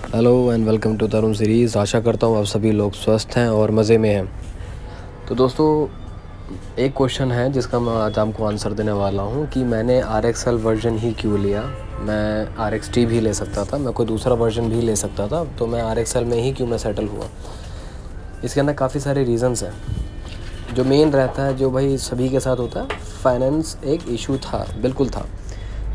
Hello and welcome to Tarun series. आशा करता हूँ आप सभी लोग स्वस्थ हैं और मज़े में हैं। तो दोस्तों, एक क्वेश्चन है जिसका मैं आज आपको आंसर देने वाला हूँ कि मैंने RXL वर्जन ही क्यों लिया। मैं RXT भी ले सकता था, मैं कोई दूसरा वर्जन भी ले सकता था, तो मैं RXL में ही क्यों मैं सेटल हुआ। इसके अंदर काफ़ी सारे रीज़न्स हैं। जो मेन रहता है, जो भाई सभी के साथ होता है, फाइनेंस एक इशू था, बिल्कुल था,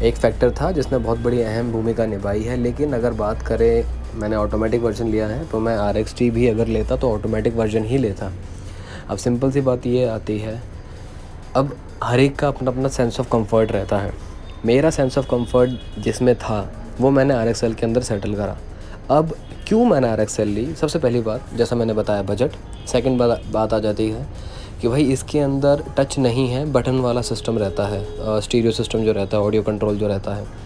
एक फैक्टर था जिसने बहुत बड़ी अहम भूमिका निभाई है। लेकिन अगर बात करें, मैंने ऑटोमेटिक वर्जन लिया है, तो मैं RXT भी अगर लेता तो ऑटोमेटिक वर्जन ही लेता। अब सिंपल सी बात ये आती है, अब हर एक का अपना अपना सेंस ऑफ कंफर्ट रहता है। मेरा सेंस ऑफ कंफर्ट जिसमें था वो मैंने RXL के अंदर सेटल करा। अब क्यों मैंने RXL ली, सबसे पहली बात जैसा मैंने बताया, बजट। सेकंड बात आ जाती है कि भाई इसके अंदर टच नहीं है, बटन वाला सिस्टम रहता है, स्टीरियो सिस्टम जो रहता है, ऑडियो कंट्रोल जो रहता है।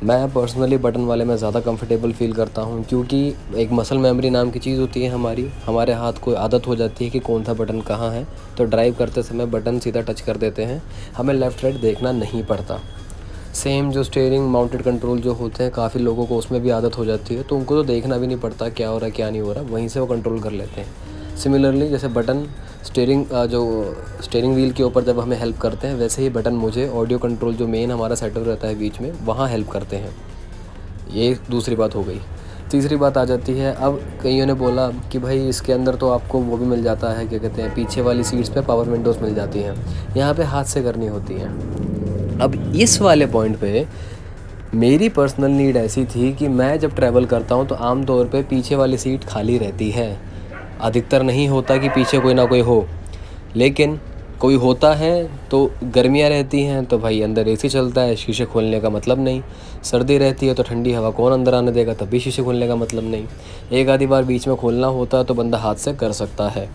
मैं पर्सनली बटन वाले में ज़्यादा कंफर्टेबल फ़ील करता हूँ, क्योंकि एक मसल मेमोरी नाम की चीज़ होती है हमारे हाथ को आदत हो जाती है कि कौन सा बटन कहाँ है, तो ड्राइव करते समय बटन सीधा टच कर देते हैं, हमें लेफ़्ट राइट देखना नहीं पड़ता। सेम जो स्टीयरिंग माउंटेड कंट्रोल जो होते हैं, काफ़ी लोगों को उसमें भी आदत हो जाती है, तो उनको तो देखना भी नहीं पड़ता क्या हो रहा है क्या नहीं हो रहा, वहीं से वो कंट्रोल कर लेते हैं। सिमिलरली जैसे बटन स्टीयरिंग व्हील के ऊपर जब हमें हेल्प करते हैं, वैसे ही बटन मुझे ऑडियो कंट्रोल जो मेन हमारा सेटअप रहता है बीच में, वहाँ हेल्प करते हैं। ये दूसरी बात हो गई। तीसरी बात आ जाती है, अब कईयों ने बोला कि भाई इसके अंदर तो आपको वो भी मिल जाता है, क्या कहते हैं, पीछे वाली सीट्स पे पावर विंडोज़ मिल जाती हैं, यहाँ पे हाथ से करनी होती हैं। अब इस वाले पॉइंट पे मेरी पर्सनल नीड ऐसी थी कि मैं जब ट्रैवल करता हूँ तो आम तौर पे पीछे वाली सीट खाली रहती है। अधिकतर नहीं होता कि पीछे कोई ना कोई हो, लेकिन कोई होता है तो गर्मियाँ रहती हैं तो भाई अंदर AC चलता है, शीशे खोलने का मतलब नहीं। सर्दी रहती है तो ठंडी हवा कौन अंदर आने देगा, तब भी शीशे खोलने का मतलब नहीं। एक आधी बार बीच में खोलना होता है तो बंदा हाथ से कर सकता है।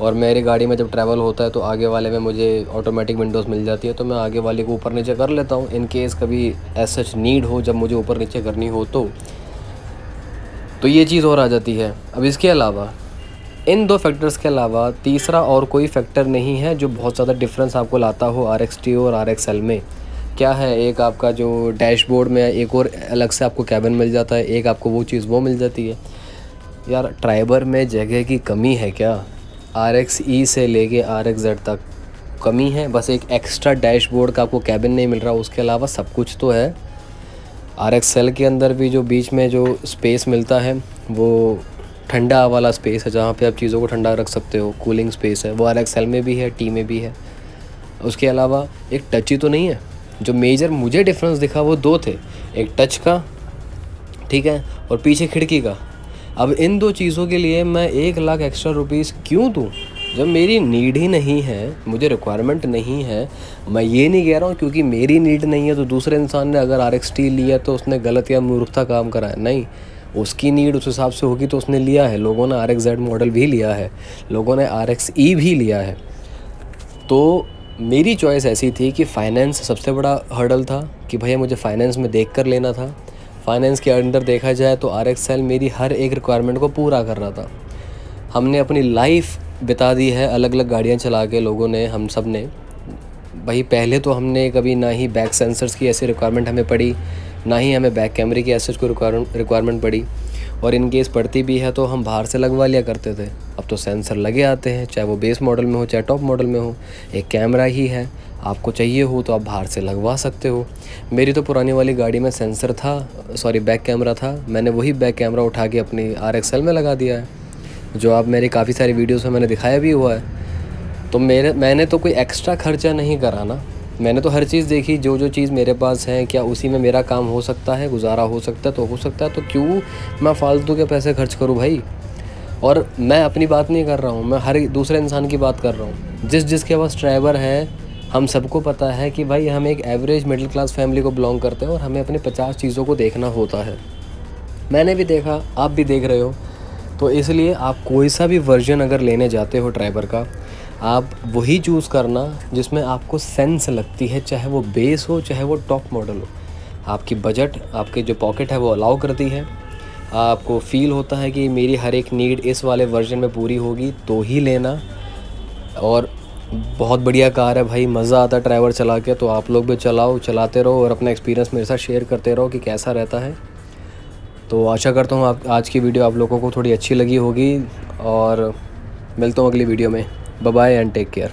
और मेरी गाड़ी में जब ट्रैवल होता है तो आगे वाले में मुझे ऑटोमेटिक विंडोज़ मिल जाती है, तो मैं आगे वाले को ऊपर नीचे कर लेता हूँ इन केस कभी एज सच नीड हो, जब मुझे ऊपर नीचे करनी हो तो ये चीज़ और आ जाती है। अब इसके अलावा, इन दो फैक्टर्स के अलावा तीसरा और कोई फैक्टर नहीं है जो बहुत ज़्यादा डिफरेंस आपको लाता हो RXT और RXL में। क्या है, एक आपका जो डैशबोर्ड में एक और अलग से आपको कैबिन मिल जाता है, एक आपको वो चीज़ वो मिल जाती है। यार ट्राइबर में जगह की कमी है क्या? RXE से लेके RXZ तक कमी है, बस एक एक्स्ट्रा डैशबोर्ड का आपको कैबिन नहीं मिल रहा, उसके अलावा सब कुछ तो है। RXL के अंदर भी जो बीच में जो स्पेस मिलता है वो ठंडा वाला स्पेस है, जहाँ पे आप चीज़ों को ठंडा रख सकते हो, कूलिंग स्पेस है, वो RXL में भी है, T में भी है। उसके अलावा एक टच ही तो नहीं है। जो मेजर मुझे डिफरेंस दिखा वो दो थे, एक टच का, ठीक है, और पीछे खिड़की का। अब इन दो चीज़ों के लिए मैं 1 लाख एक्स्ट्रा रुपीज़ क्यों दूँ जब मेरी नीड ही नहीं है, मुझे रिक्वायरमेंट नहीं है। मैं ये नहीं कह रहा हूँ क्योंकि मेरी नीड नहीं है तो दूसरे इंसान ने अगर RXT लिया तो उसने गलत या मूर्खता काम करा है, नहीं। उसकी नीड उस हिसाब से होगी तो उसने लिया है। लोगों ने RXZ मॉडल भी लिया है, लोगों ने RXE भी लिया है। तो मेरी चॉइस ऐसी थी कि फ़ाइनेंस सबसे बड़ा हर्डल था कि भैया मुझे फ़ाइनेंस में देख कर लेना था। फ़ाइनेंस के अंदर देखा जाए तो RXL मेरी हर एक रिक्वायरमेंट को पूरा कर रहा था। हमने अपनी लाइफ बिता दी है अलग अलग गाड़ियाँ चला के, लोगों ने, हम सब ने। भाई पहले तो हमने कभी ना ही बैक सेंसर्स की ऐसी रिक्वायरमेंट हमें पड़ी, ना ही हमें बैक कैमरे की ऐसे कोई रिक्वायरमेंट पड़ी, और इन केस पड़ती भी है तो हम बाहर से लगवा लिया करते थे। अब तो सेंसर लगे आते हैं, चाहे वो बेस मॉडल में हो चाहे टॉप मॉडल में हो, एक कैमरा ही है, आपको चाहिए हो तो आप बाहर से लगवा सकते हो। मेरी तो पुरानी वाली गाड़ी में सेंसर था, सॉरी बैक कैमरा था, मैंने वही बैक कैमरा उठा के अपनी RXL में लगा दिया है, जो आप मेरी काफ़ी सारी वीडियोस में मैंने दिखाया भी हुआ है। तो मैंने तो कोई एक्स्ट्रा खर्चा नहीं करा ना, मैंने तो हर चीज़ देखी, जो जो चीज़ मेरे पास है, क्या उसी में मेरा काम हो सकता है, गुजारा हो सकता है तो हो सकता है, तो क्यों मैं फालतू के पैसे खर्च करूँ भाई। और मैं अपनी बात नहीं कर रहा हूँ, मैं हर दूसरे इंसान की बात कर रहा हूँ। जिसके पास ड्राइवर है, हम सबको पता है कि भाई हम एक एवरेज मिडिल क्लास फैमिली को बिलोंग करते हैं और हमें अपने 50 चीज़ों को देखना होता है। मैंने भी देखा, आप भी देख रहे हो। तो इसलिए आप कोई सा भी वर्जन अगर लेने जाते हो ड्राइवर का, आप वही चूज़ करना जिसमें आपको सेंस लगती है, चाहे वो बेस हो चाहे वो टॉप मॉडल हो। आपकी बजट, आपके जो पॉकेट है वो अलाउ करती है, आपको फ़ील होता है कि मेरी हर एक नीड इस वाले वर्जन में पूरी होगी तो ही लेना। और बहुत बढ़िया कार है भाई, मज़ा आता है ड्राइवर चला के, तो आप लोग भी चलाओ, चलाते रहो और अपना एक्सपीरियंस मेरे साथ शेयर करते रहो कि कैसा रहता है। तो आशा करता हूँ आप आज की वीडियो आप लोगों को थोड़ी अच्छी लगी होगी और मिलता हूँ अगली वीडियो में। Bye bye and take care.